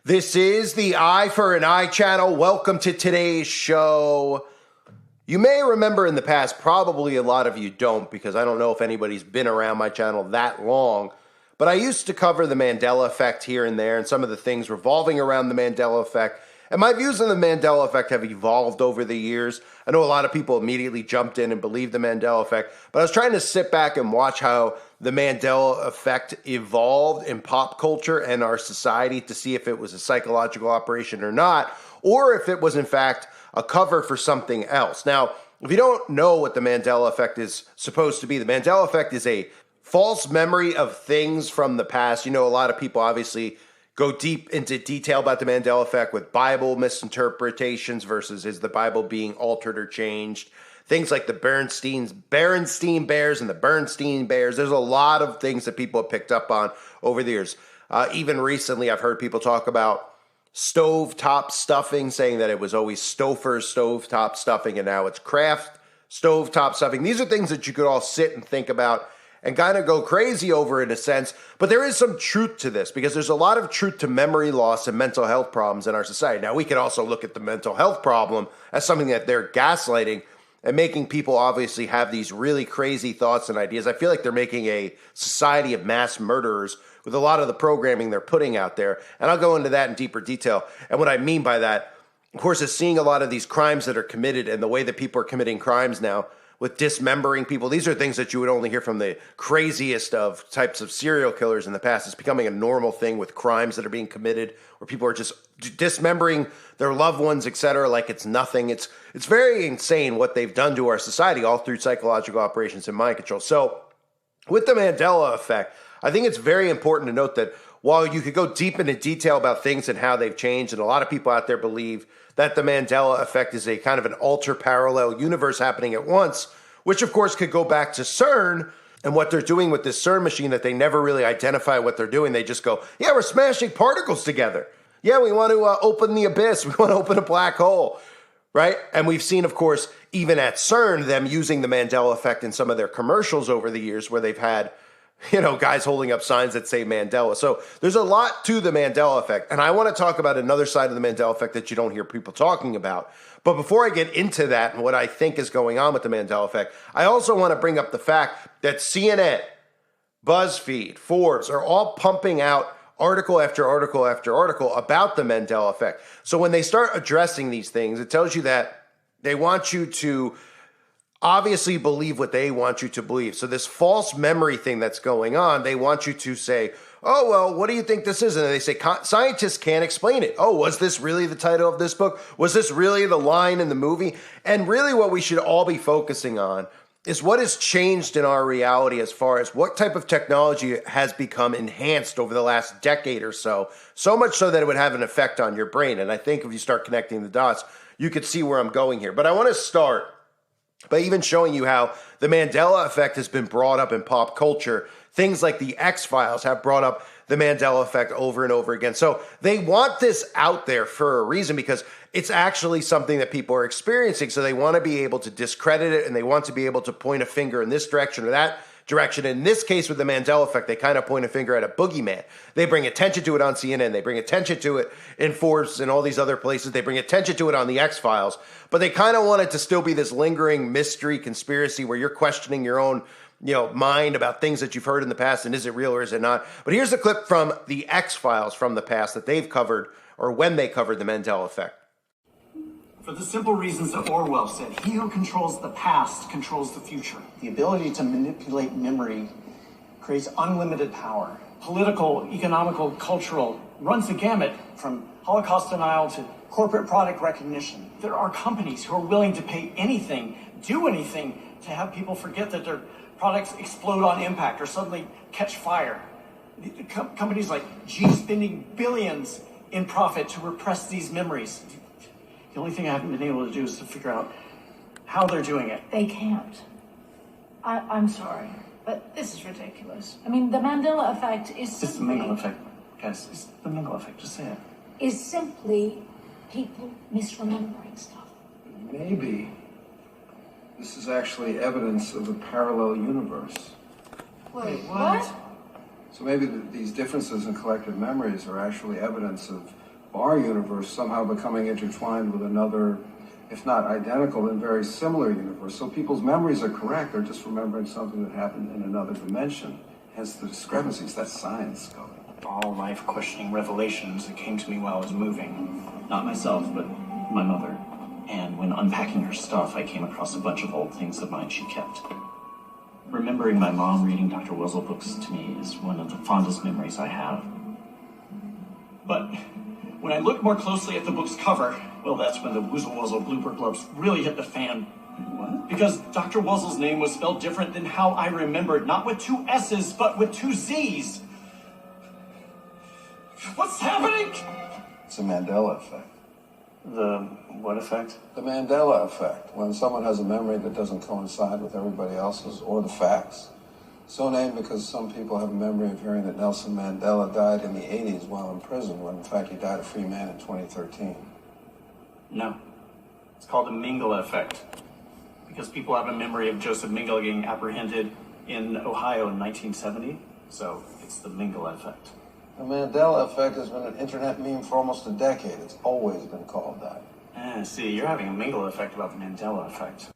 This is the Eye for an Eye channel. Welcome to today's show. You may remember in the past, probably a lot of you don't, because I don't know if anybody's been around my channel that long, but I used to cover the Mandela effect here and there and some of the things revolving around the Mandela effect. And my views on the Mandela effect have evolved over the years. I know a lot of people immediately jumped in and believed the Mandela effect, but I was trying to sit back and watch how the Mandela effect evolved in pop culture and our society to see if it was a psychological operation or not, or if it was in fact a cover for something else. Now, if you don't know what the Mandela effect is supposed to be, the Mandela effect is a false memory of things from the past. You know, a lot of people obviously go deep into detail about the Mandela effect with Bible misinterpretations versus is the Bible being altered or changed. Things like the Berenstain Bears and the Bernstein Bears. There's a lot of things that people have picked up on over the years. Even recently, I've heard people talk about stovetop stuffing, saying that it was always Stouffer's stovetop stuffing and now it's Kraft stovetop stuffing. These are things that you could all sit and think about and kind of go crazy over in a sense. But there is some truth to this because there's a lot of truth to memory loss and mental health problems in our society. Now, we can also look at the mental health problem as something that they're gaslighting and making people obviously have these really crazy thoughts and ideas. I feel like they're making a society of mass murderers with a lot of the programming they're putting out there. And I'll go into that in deeper detail. And what I mean by that, of course, is seeing a lot of these crimes that are committed and the way that people are committing crimes now with dismembering people. These are things that you would only hear from the craziest of types of serial killers in the past. It's becoming a normal thing with crimes that are being committed where people are just dismembering their loved ones, etc., like it's nothing. It's very insane what they've done to our society, all through psychological operations and mind control. So with the Mandela effect, I think it's very important to note that while you could go deep into detail about things and how they've changed, and a lot of people out there believe that the Mandela effect is a kind of an ultra-parallel universe happening at once, which of course could go back to CERN and what they're doing with this CERN machine that they never really identify what they're doing. They just go, yeah, we're smashing particles together. Yeah, we want to open the abyss. We want to open a black hole, right? And we've seen, of course, even at CERN, them using the Mandela effect in some of their commercials over the years where they've had, you know, guys holding up signs that say Mandela. So there's a lot to the Mandela effect. And I want to talk about another side of the Mandela effect that you don't hear people talking about. But before I get into that and what I think is going on with the Mandela effect, I also want to bring up the fact that CNN, BuzzFeed, Forbes are all pumping out article after article after article about the Mandela effect. So when they start addressing these things, it tells you that they want you to obviously believe what they want you to believe. So this false memory thing that's going on, they want you to say, oh, well, what do you think this is? And they say, scientists can't explain it. Oh, was this really the title of this book? Was this really the line in the movie? And really what we should all be focusing on is what has changed in our reality as far as what type of technology has become enhanced over the last decade or so much so that it would have an effect on your brain. And I think if you start connecting the dots, you could see where I'm going here. But I want to start by even showing you how the Mandela effect has been brought up in pop culture. Things like the X-Files have brought up the Mandela effect over and over again. So they want this out there for a reason because it's actually something that people are experiencing. So they want to be able to discredit it and they want to be able to point a finger in this direction or that direction. In this case, with the Mandela effect, they kind of point a finger at a boogeyman. They bring attention to it on CNN. They bring attention to it in Forbes and all these other places. They bring attention to it on the X-Files. But they kind of want it to still be this lingering mystery conspiracy where you're questioning your own, mind about things that you've heard in the past and is it real or is it not? But here's a clip from the X-Files from the past that they've covered or when they covered the Mandela effect. For the simple reasons that Orwell said, he who controls the past controls the future. The ability to manipulate memory creates unlimited power. Political, economical, cultural, runs the gamut from Holocaust denial to corporate product recognition. There are companies who are willing to pay anything, do anything, to have people forget that their products explode on impact or suddenly catch fire. Companies like G spending billions in profit to repress these memories. The only thing I haven't been able to do is to figure out how they're doing it. They can't. I'm sorry, but this is ridiculous. I mean, the Mandela effect is simply... It's the Mandela effect, guys. It's the Mandela effect, just say it. Is simply people misremembering stuff. Maybe this is actually evidence of a parallel universe. Wait, what? So maybe these differences in collective memories are actually evidence of our universe somehow becoming intertwined with another, if not identical, then very similar universe. So people's memories are correct. They're just remembering something that happened in another dimension. Hence the discrepancies. That's science, Scully. All life-questioning revelations that came to me while I was moving. Not myself, but my mother. And when unpacking her stuff, I came across a bunch of old things of mine she kept. Remembering my mom reading Dr. Wuzzle books to me is one of the fondest memories I have. But when I looked more closely at the book's cover, well, that's when the Woozle Wuzzle blooper gloves really hit the fan. What? Because Dr. Wuzzle's name was spelled different than how I remembered, not with 2 S's, but with 2 Z's. What's happening? It's a Mandela effect. The what effect? The Mandela effect, when someone has a memory that doesn't coincide with everybody else's or the facts. So named because some people have a memory of hearing that Nelson Mandela died in the 80s while in prison, when in fact he died a free man in 2013. No. It's called the Mingala effect. Because people have a memory of Joseph Mingala getting apprehended in Ohio in 1970. So it's the Mingala effect. The Mandela effect has been an internet meme for almost a decade. It's always been called that. See, you're having a Mingala effect about the Mandela effect.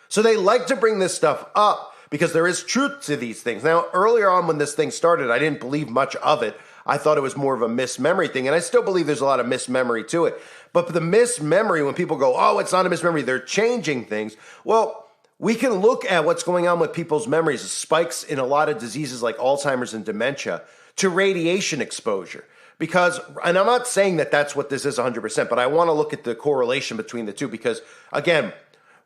So they like to bring this stuff up because there is truth to these things. Now, earlier on when this thing started, I didn't believe much of it. I thought it was more of a mismemory thing, and I still believe there's a lot of mismemory to it. But the mismemory, when people go, oh, it's not a mismemory, they're changing things. Well, we can look at what's going on with people's memories, spikes in a lot of diseases like Alzheimer's and dementia, to radiation exposure. Because, and I'm not saying that that's what this is 100%, but I want to look at the correlation between the two because, again,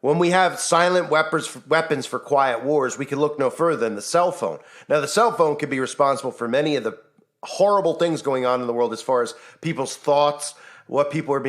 when we have silent weapons for quiet wars, we can look no further than the cell phone. Now, the cell phone could be responsible for many of the horrible things going on in the world as far as people's thoughts, how people are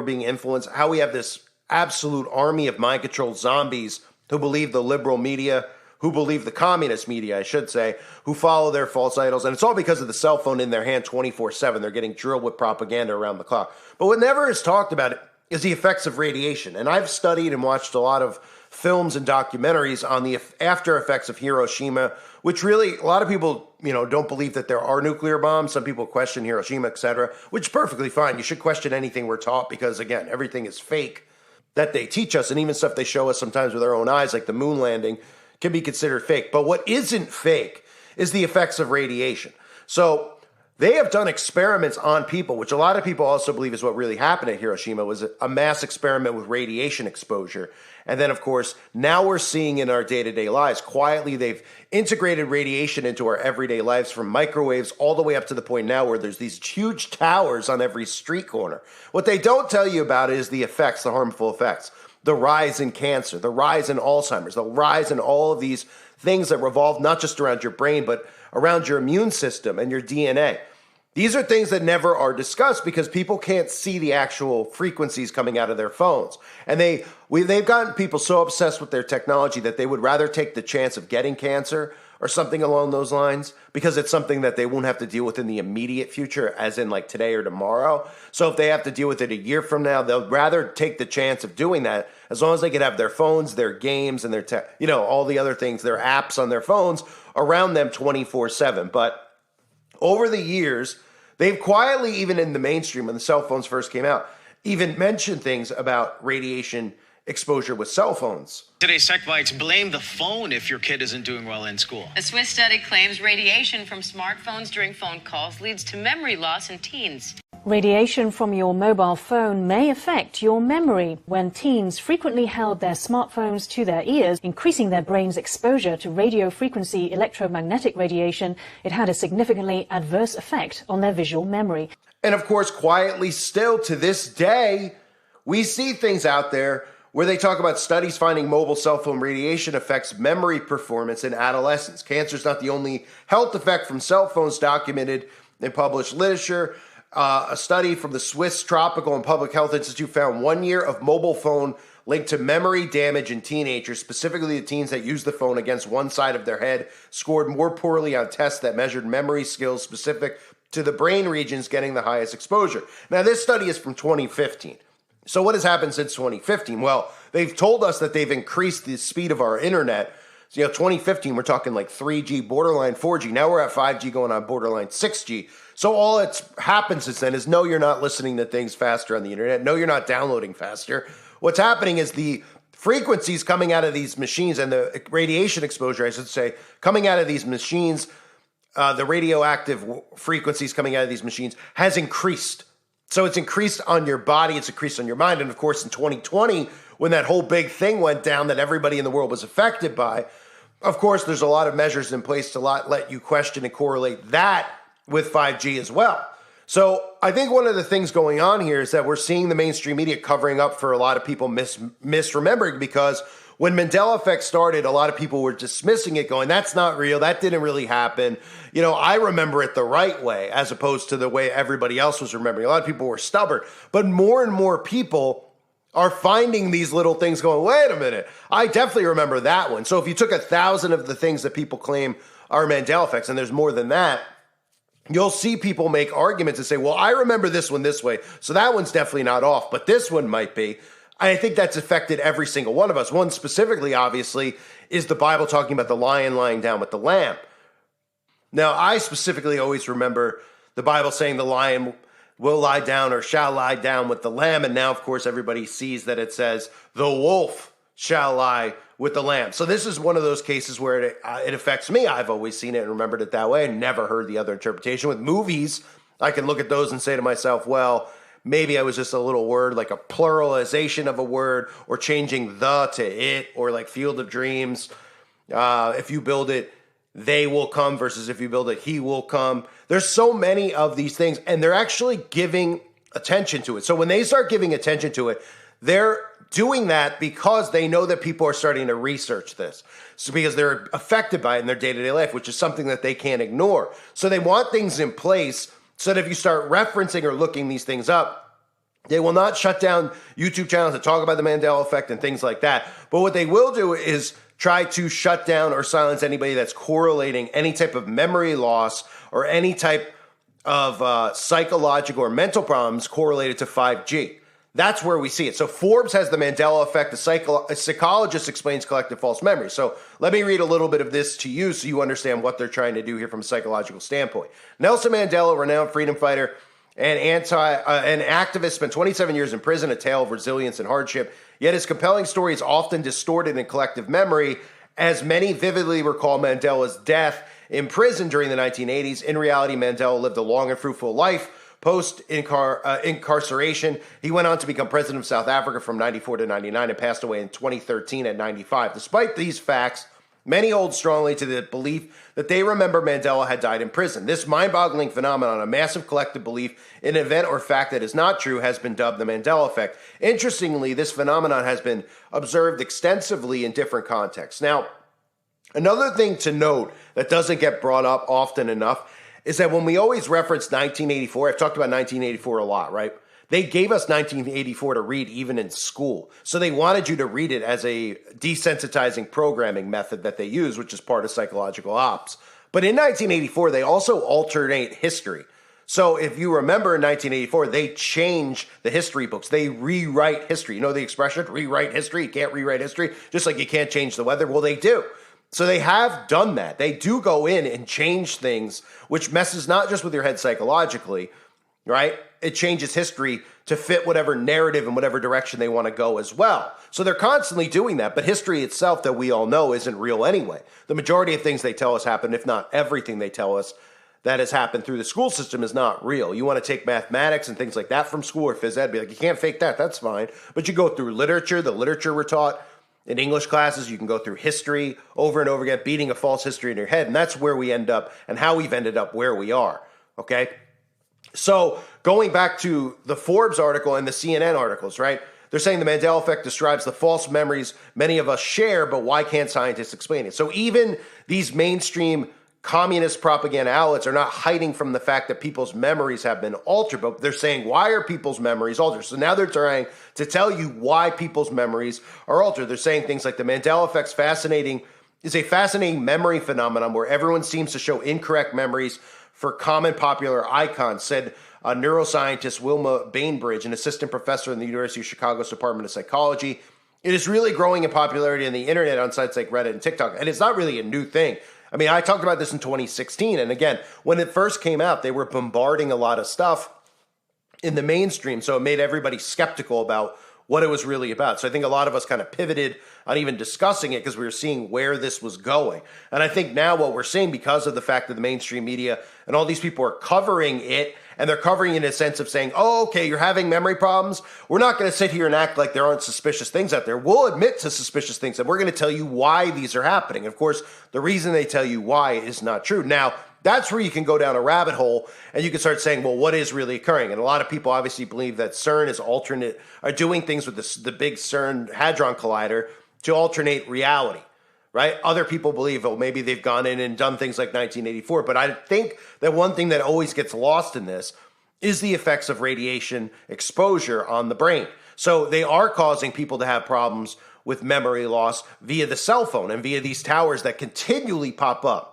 being influenced, how we have this absolute army of mind-controlled zombies who believe the liberal media, who believe the communist media, I should say, who follow their false idols. And it's all because of the cell phone in their hand 24/7. They're getting drilled with propaganda around the clock. But what never is talked about is the effects of radiation. And I've studied and watched a lot of films and documentaries on the after effects of Hiroshima, which really, a lot of people, don't believe that there are nuclear bombs. Some people question Hiroshima, etc., which is perfectly fine. You should question anything we're taught because, again, everything is fake that they teach us. And even stuff they show us sometimes with our own eyes, like the moon landing, can be considered fake. But what isn't fake is the effects of radiation. So they have done experiments on people, which a lot of people also believe is what really happened at Hiroshima, was a mass experiment with radiation exposure. And then, of course, now we're seeing in our day-to-day lives, quietly they've integrated radiation into our everyday lives from microwaves all the way up to the point now where there's these huge towers on every street corner. What they don't tell you about is the effects, the harmful effects. The rise in cancer, the rise in Alzheimer's, the rise in all of these things that revolve not just around your brain, but around your immune system and your DNA. These are things that never are discussed because people can't see the actual frequencies coming out of their phones. And they've gotten people so obsessed with their technology that they would rather take the chance of getting cancer or something along those lines because it's something that they won't have to deal with in the immediate future, as in like today or tomorrow. So if they have to deal with it a year from now, they'll rather take the chance of doing that as long as they can have their phones, their games, and their all the other things, their apps on their phones around them 24/7. But over the years, they've quietly, even in the mainstream when the cell phones first came out, even mentioned things about radiation exposure with cell phones. Today's Tech Bites blame the phone if your kid isn't doing well in school. A Swiss study claims radiation from smartphones during phone calls leads to memory loss in teens. Radiation from your mobile phone may affect your memory. When teens frequently held their smartphones to their ears, increasing their brain's exposure to radio frequency electromagnetic radiation, it had a significantly adverse effect on their visual memory. And of course, quietly still to this day, we see things out there where they talk about studies finding mobile cell phone radiation affects memory performance in adolescence. Cancer is not the only health effect from cell phones documented in published literature. A study from the Swiss Tropical and Public Health Institute found 1 year of mobile phone linked to memory damage in teenagers, specifically the teens that used the phone against one side of their head, scored more poorly on tests that measured memory skills specific to the brain regions getting the highest exposure. Now, this study is from 2015. So what has happened since 2015? Well, they've told us that they've increased the speed of our internet So, 2015, we're talking like 3G, borderline 4G. Now we're at 5G going on borderline 6G. So all that's happened since then is no, you're not listening to things faster on the internet. No, you're not downloading faster. What's happening is the frequencies coming out of these machines and the radiation exposure, I should say, coming out of these machines, the radioactive frequencies coming out of these machines has increased. So it's increased on your body, it's increased on your mind. And of course, in 2020, when that whole big thing went down that everybody in the world was affected by, of course, there's a lot of measures in place to let you question and correlate that with 5G as well. So I think one of the things going on here is that we're seeing the mainstream media covering up for a lot of people misremembering, because when Mandela effect started, a lot of people were dismissing it, going, that's not real, that didn't really happen. I remember it the right way, as opposed to the way everybody else was remembering. A lot of people were stubborn, but more and more people are finding these little things going, wait a minute, I definitely remember that one. So if you took 1,000 of the things that people claim are Mandela effects, and there's more than that, you'll see people make arguments and say, well, I remember this one this way, so that one's definitely not off, but this one might be. I think that's affected every single one of us. One specifically, obviously, is the Bible talking about the lion lying down with the lamb. Now, I specifically always remember the Bible saying the lion will lie down or shall lie down with the lamb, and now, of course, everybody sees that it says the wolf shall lie with the lamb. So this is one of those cases where it affects me. I've always seen it and remembered it that way and never heard the other interpretation. With movies, I can look at those and say to myself, well, maybe I was just a little word, like a pluralization of a word, or changing the to it, or like Field of Dreams. If you build it, they will come, versus if you build it, he will come. There's so many of these things, and they're actually giving attention to it. So when they start giving attention to it, they're doing that because they know that people are starting to research this. So because they're affected by it in their day-to-day life, which is something that they can't ignore. So they want things in place so that if you start referencing or looking these things up, they will not shut down YouTube channels that talk about the Mandela effect and things like that. But what they will do is try to shut down or silence anybody that's correlating any type of memory loss or any type of psychological or mental problems correlated to 5G. That's where we see it. So Forbes has the Mandela effect. A psychologist explains collective false memory. So let me read a little bit of this to you so you understand what they're trying to do here from a psychological standpoint. Nelson Mandela, renowned freedom fighter and an activist, spent 27 years in prison, a tale of resilience and hardship. Yet his compelling story is often distorted in collective memory, as many vividly recall Mandela's death in prison during the 1980s. In reality, Mandela lived a long and fruitful life. Post-incarceration, he went on to become president of South Africa from 94 to 99 and passed away in 2013 at 95. Despite these facts, many hold strongly to the belief that they remember Mandela had died in prison. This mind-boggling phenomenon, a massive collective belief in an event or fact that is not true, has been dubbed the Mandela effect. Interestingly, this phenomenon has been observed extensively in different contexts. Now, another thing to note that doesn't get brought up often enough is that when we always reference 1984, I've talked about 1984 a lot, right? They gave us 1984 to read even in school. So they wanted you to read it as a desensitizing programming method that they use, which is part of psychological ops. But in 1984, they also alternate history. So if you remember in 1984, they change the history books. They rewrite history. You know the expression, rewrite history? You can't rewrite history, just like you can't change the weather. Well, they do. So they have done that. They do go in and change things, which messes not just with your head psychologically, right? It changes history to fit whatever narrative and whatever direction they want to go as well. So they're constantly doing that, but history itself that we all know isn't real anyway. The majority of things they tell us happen, if not everything they tell us that has happened through the school system, is not real. You want to take mathematics and things like that from school or phys ed, be like, you can't fake that, that's fine. But you go through literature, the literature we're taught in English classes, you can go through history over and over again, beating a false history in your head. And that's where we end up and how we've ended up where we are. Okay. So going back to the Forbes article and the CNN articles, right? They're saying the Mandela effect describes the false memories many of us share, but why can't scientists explain it? So even these mainstream communist propaganda outlets are not hiding from the fact that people's memories have been altered, but they're saying, why are people's memories altered? So now they're trying to tell you why people's memories are altered. They're saying things like the Mandela effect's is a fascinating memory phenomenon where everyone seems to show incorrect memories for common popular icons, said neuroscientist Wilma Bainbridge, an assistant professor in the University of Chicago's Department of Psychology. It is really growing in popularity on the internet on sites like Reddit and TikTok, and it's not really a new thing. I mean, I talked about this in 2016, and again, when it first came out, they were bombarding a lot of stuff in the mainstream, so it made everybody skeptical about what it was really about. So I think a lot of us kind of pivoted on even discussing it because we were seeing where this was going. And I think now what we're seeing, because of the fact that the mainstream media and all these people are covering it, and they're covering it in a sense of saying, oh, okay, you're having memory problems. We're not going to sit here and act like there aren't suspicious things out there. We'll admit to suspicious things, and we're going to tell you why these are happening. Of course, the reason they tell you why is not true. Now, that's where you can go down a rabbit hole and you can start saying, well, what is really occurring? And a lot of people obviously believe that CERN is are doing things with the big CERN Hadron Collider to alternate reality, right? Other people believe, oh, maybe they've gone in and done things like 1984. But I think that one thing that always gets lost in this is the effects of radiation exposure on the brain. So they are causing people to have problems with memory loss via the cell phone and via these towers that continually pop up.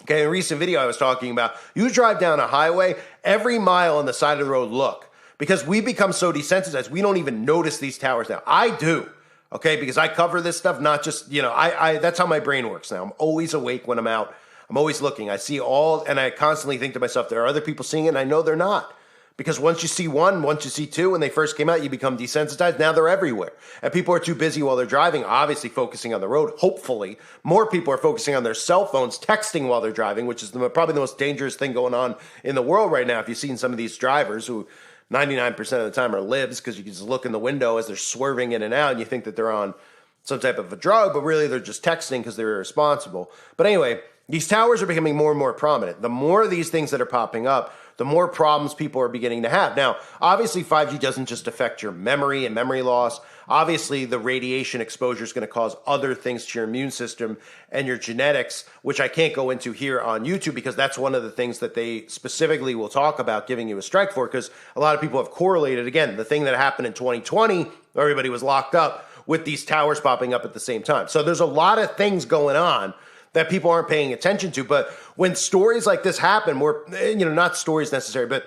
Okay, in a recent video I was talking about, you drive down a highway, every mile on the side of the road, look, because we become so desensitized, we don't even notice these towers now. I do, okay, because I cover this stuff, not just, I that's how my brain works now. I'm always awake when I'm out. I'm always looking. I see all, and I constantly think to myself, there are other people seeing it, and I know they're not. Because once you see one, once you see two, when they first came out, you become desensitized. Now they're everywhere. And people are too busy while they're driving, obviously focusing on the road. Hopefully, more people are focusing on their cell phones, texting while they're driving, which is probably the most dangerous thing going on in the world right now. If you've seen some of these drivers who 99% of the time are libs, because you can just look in the window as they're swerving in and out, and you think that they're on some type of a drug, but really they're just texting because they're irresponsible. But anyway, these towers are becoming more and more prominent. The more of these things that are popping up, the more problems people are beginning to have. Now, obviously, 5G doesn't just affect your memory and memory loss. Obviously, the radiation exposure is going to cause other things to your immune system and your genetics, which I can't go into here on YouTube because that's one of the things that they specifically will talk about giving you a strike for, because a lot of people have correlated, again, the thing that happened in 2020, where everybody was locked up, with these towers popping up at the same time. So there's a lot of things going on that people aren't paying attention to. But when stories like this happen, not stories necessarily, but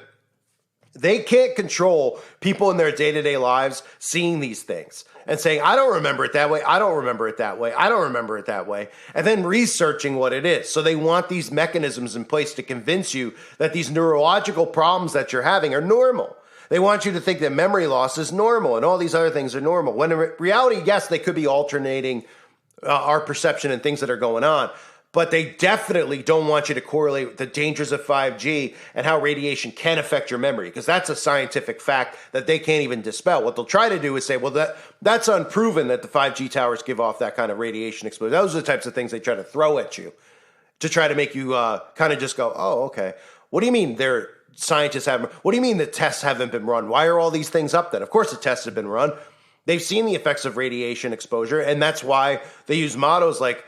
they can't control people in their day-to-day lives seeing these things and saying, I don't remember it that way, I don't remember it that way, I don't remember it that way, and then researching what it is. So they want these mechanisms in place to convince you that these neurological problems that you're having are normal. They want you to think that memory loss is normal and all these other things are normal. When in reality, yes, they could be alternating our perception and things that are going on, but they definitely don't want you to correlate the dangers of 5G and how radiation can affect your memory, because that's a scientific fact that they can't even dispel. What they'll try to do is say, well, that's unproven that the 5G towers give off that kind of radiation exposure. Those are the types of things they try to throw at you to try to make you kind of just go, oh, okay. What do you mean scientists haven't? What do you mean the tests haven't been run? Why are all these things up then? Of course the tests have been run. They've seen the effects of radiation exposure, and that's why they use mottos like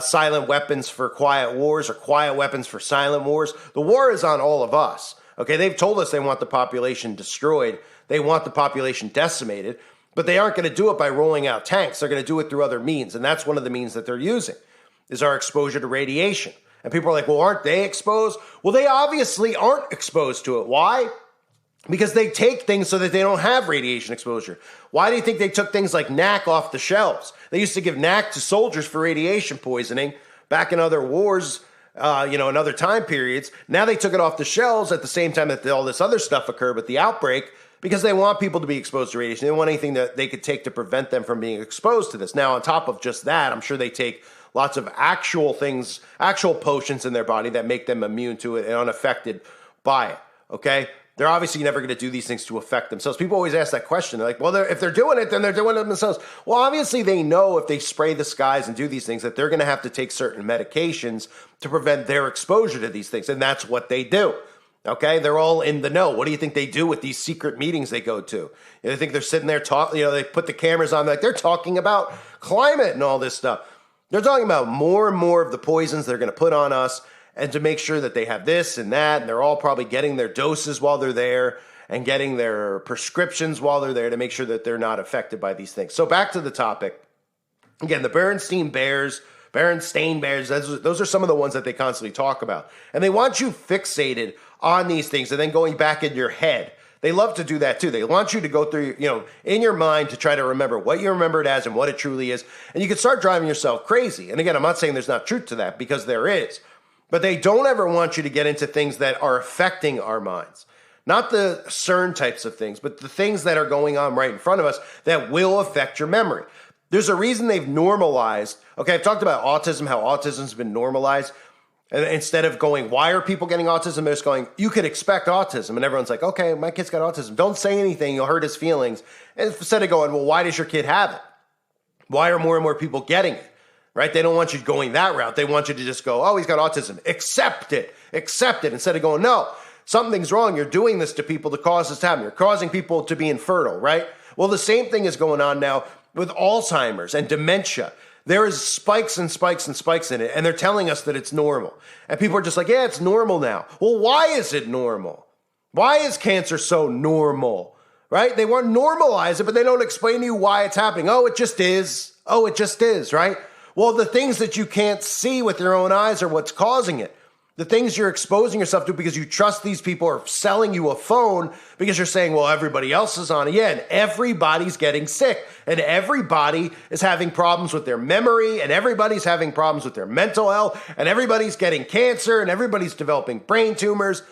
silent weapons for quiet wars or quiet weapons for silent wars. The war is on all of us. Okay, they've told us they want the population destroyed. They want the population decimated, but they aren't going to do it by rolling out tanks. They're going to do it through other means, and that's one of the means that they're using is our exposure to radiation. And people are like, well, aren't they exposed? Well, they obviously aren't exposed to it. Why? Because they take things so that they don't have radiation exposure. Why do you think they took things like NAC off the shelves? They used to give NAC to soldiers for radiation poisoning back in other wars, in other time periods. Now they took it off the shelves at the same time that all this other stuff occurred with the outbreak, because they want people to be exposed to radiation. They don't want anything that they could take to prevent them from being exposed to this. Now, on top of just that, I'm sure they take lots of actual potions in their body that make them immune to it and unaffected by it, okay? They're obviously never going to do these things to affect themselves. People always ask that question. They're like, well, if they're doing it, then they're doing it themselves. Well, obviously they know if they spray the skies and do these things that they're going to have to take certain medications to prevent their exposure to these things, and that's what they do. Okay, they're all in the know. What do you think they do with these secret meetings they go to? They think they're sitting there talking. They put the cameras on, like they're talking about climate and all this stuff. They're talking about more and more of the poisons they're going to put on us, and to make sure that they have this and that, and they're all probably getting their doses while they're there and getting their prescriptions while they're there to make sure that they're not affected by these things. So back to the topic. Again, the Berenstain Bears, those are some of the ones that they constantly talk about. And they want you fixated on these things and then going back in your head They love to do that too. They want you to go through, in your mind to try to remember what you remember it as and what it truly is. And you can start driving yourself crazy. And again, I'm not saying there's not truth to that, because there is. But they don't ever want you to get into things that are affecting our minds. Not the CERN types of things, but the things that are going on right in front of us that will affect your memory. There's a reason they've normalized. Okay, I've talked about autism, how autism's been normalized. And instead of going, why are people getting autism? They're just going, you could expect autism. And everyone's like, okay, my kid's got autism. Don't say anything. You'll hurt his feelings. And instead of going, well, why does your kid have it? Why are more and more people getting it? Right? They don't want you going that route. They want you to just go, oh, he's got autism. Accept it. Accept it. Instead of going, no, something's wrong. You're doing this to people to cause this to happen. You're causing people to be infertile, right? Well, the same thing is going on now with Alzheimer's and dementia. There is spikes and spikes and spikes in it, and they're telling us that it's normal. And people are just like, yeah, it's normal now. Well, why is it normal? Why is cancer so normal? Right? They want to normalize it, but they don't explain to you why it's happening. Oh, it just is. Oh, it just is, right? Well, the things that you can't see with your own eyes are what's causing it. The things you're exposing yourself to because you trust these people are selling you a phone because you're saying, well, everybody else is on it. Yeah, and everybody's getting sick. And everybody is having problems with their memory. And everybody's having problems with their mental health. And everybody's getting cancer. And everybody's developing brain tumors.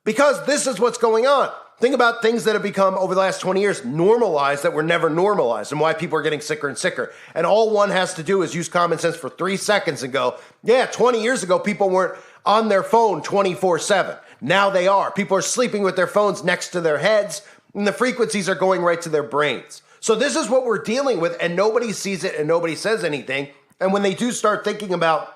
Because this is what's going on. Think about things that have become, over the last 20 years, normalized that were never normalized, and why people are getting sicker and sicker. And all one has to do is use common sense for 3 seconds and go, yeah, 20 years ago, people weren't on their phone 24/7. Now they are. People are sleeping with their phones next to their heads, and the frequencies are going right to their brains. So this is what we're dealing with, and nobody sees it and nobody says anything. And when they do start thinking about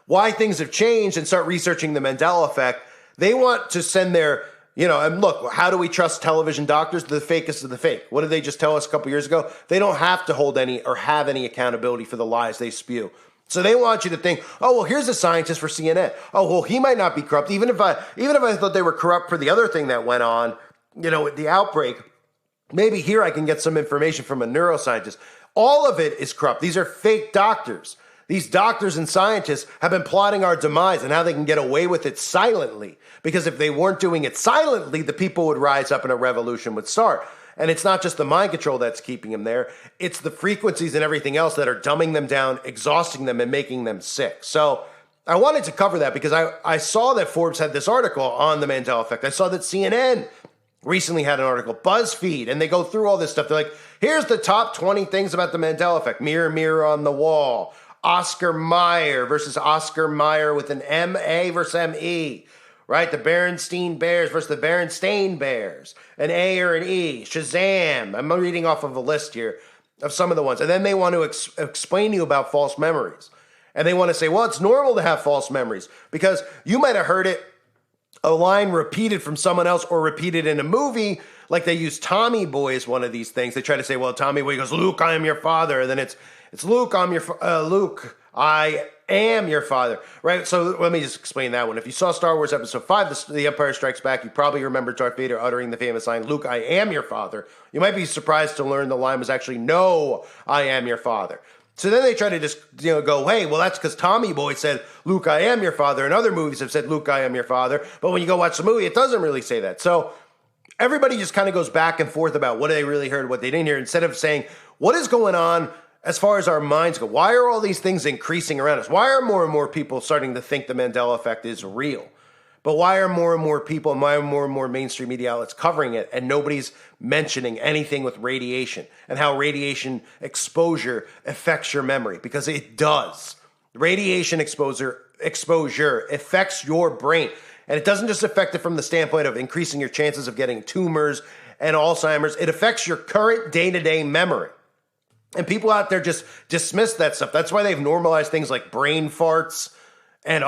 why things have changed and start researching the Mandela effect, they want to send their, and look, how do we trust television doctors? The fakest of the fake. What did they just tell us a couple years ago? They don't have to hold any or have any accountability for the lies they spew. So they want you to think, oh, well, here's a scientist for CNN. Oh, well, he might not be corrupt. Even if I thought they were corrupt for the other thing that went on, the outbreak, maybe here I can get some information from a neuroscientist. All of it is corrupt. These are fake doctors. These doctors and scientists have been plotting our demise and how they can get away with it silently. Because if they weren't doing it silently, the people would rise up and a revolution would start. And it's not just the mind control that's keeping them there. It's the frequencies and everything else that are dumbing them down, exhausting them, and making them sick. So I wanted to cover that because I saw that Forbes had this article on the Mandela effect. I saw that CNN recently had an article, BuzzFeed, and they go through all this stuff. They're like, here's the top 20 things about the Mandela effect. Mirror, mirror on the wall. Oscar Mayer versus Oscar Mayer with an M-A versus M-E. Right? The Berenstain Bears versus the Berenstain Bears. An A or an E. Shazam. I'm reading off of a list here of some of the ones. And then they want to explain to you about false memories. And they want to say, well, it's normal to have false memories because you might have heard a line repeated from someone else or repeated in a movie. Like they use Tommy Boy as one of these things. They try to say, well, Tommy Boy goes, Luke, I am your father. And then it's Luke, Luke, I am your father, right? So let me just explain that one. If you saw Star Wars Episode 5, The Empire Strikes Back, you probably remember Darth Vader uttering the famous line, Luke, I am your father. You might be surprised to learn the line was actually, no, I am your father. So then they try to just, go, hey, well, that's because Tommy Boy said, Luke, I am your father. And other movies have said, Luke, I am your father. But when you go watch the movie, it doesn't really say that. So everybody just kind of goes back and forth about what they really heard, what they didn't hear, instead of saying, what is going on as far as our minds go? Why are all these things increasing around us? Why are more and more people starting to think the Mandela effect is real? But why are more and more people and why are more and more mainstream media outlets covering it and nobody's mentioning anything with radiation and how radiation exposure affects your memory? Because it does. Radiation exposure affects your brain. And it doesn't just affect it from the standpoint of increasing your chances of getting tumors and Alzheimer's. It affects your current day-to-day memory. And people out there just dismiss that stuff. That's why they've normalized things like brain farts and,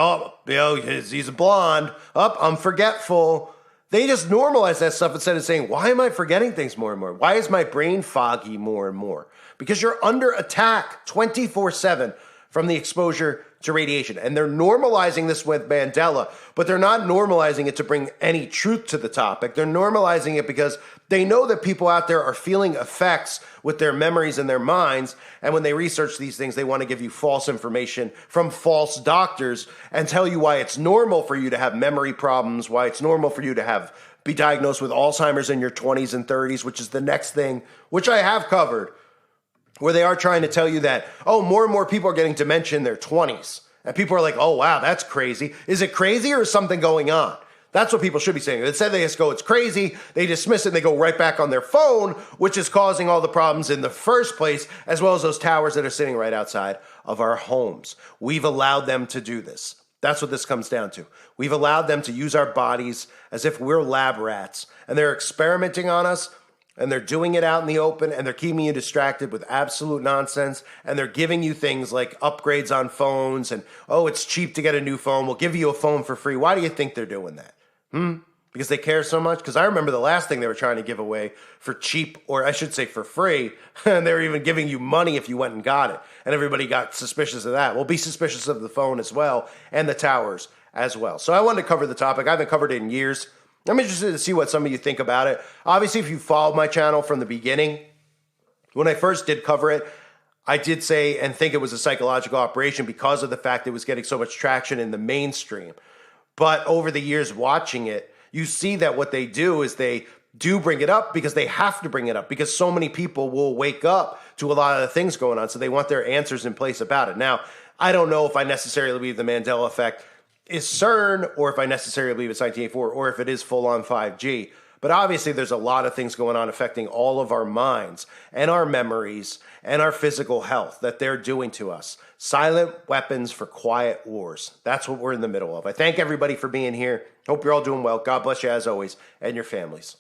he's a blonde. I'm forgetful. They just normalize that stuff instead of saying, why am I forgetting things more and more? Why is my brain foggy more and more? Because you're under attack 24/7 from the exposure to radiation. And they're normalizing this with Mandela, but they're not normalizing it to bring any truth to the topic. They're normalizing it because they know that people out there are feeling effects with their memories and their minds. And when they research these things, they want to give you false information from false doctors and tell you why it's normal for you to have memory problems, why it's normal for you to have be diagnosed with Alzheimer's in your 20s and 30s, which is the next thing, which I have covered, where they are trying to tell you that, oh, more and more people are getting dementia in their 20s. And people are like, oh, wow, that's crazy. Is it crazy or is something going on? That's what people should be saying. Instead, they just go, it's crazy. They dismiss it and they go right back on their phone, which is causing all the problems in the first place, as well as those towers that are sitting right outside of our homes. We've allowed them to do this. That's what this comes down to. We've allowed them to use our bodies as if we're lab rats, and they're experimenting on us, and they're doing it out in the open, and they're keeping you distracted with absolute nonsense, and they're giving you things like upgrades on phones, and, oh, it's cheap to get a new phone. We'll give you a phone for free. Why do you think they're doing that? Because they care so much? Because I remember the last thing they were trying to give away for cheap, or I should say for free, and they were even giving you money if you went and got it. And everybody got suspicious of that. Well, be suspicious of the phone as well, and the towers as well. So I wanted to cover the topic. I haven't covered it in years. I'm interested to see what some of you think about it. Obviously, if you followed my channel from the beginning, when I first did cover it, I did say and think it was a psychological operation because of the fact it was getting so much traction in the mainstream. But over the years watching it, you see that what they do is they do bring it up because they have to bring it up because so many people will wake up to a lot of the things going on. So they want their answers in place about it. Now, I don't know if I necessarily believe the Mandela effect is CERN or if I necessarily believe it's 1984 or if it is full on 5G. But obviously there's a lot of things going on affecting all of our minds and our memories and our physical health that they're doing to us. Silent weapons for quiet wars. That's what we're in the middle of. I thank everybody for being here. Hope you're all doing well. God bless you as always and your families.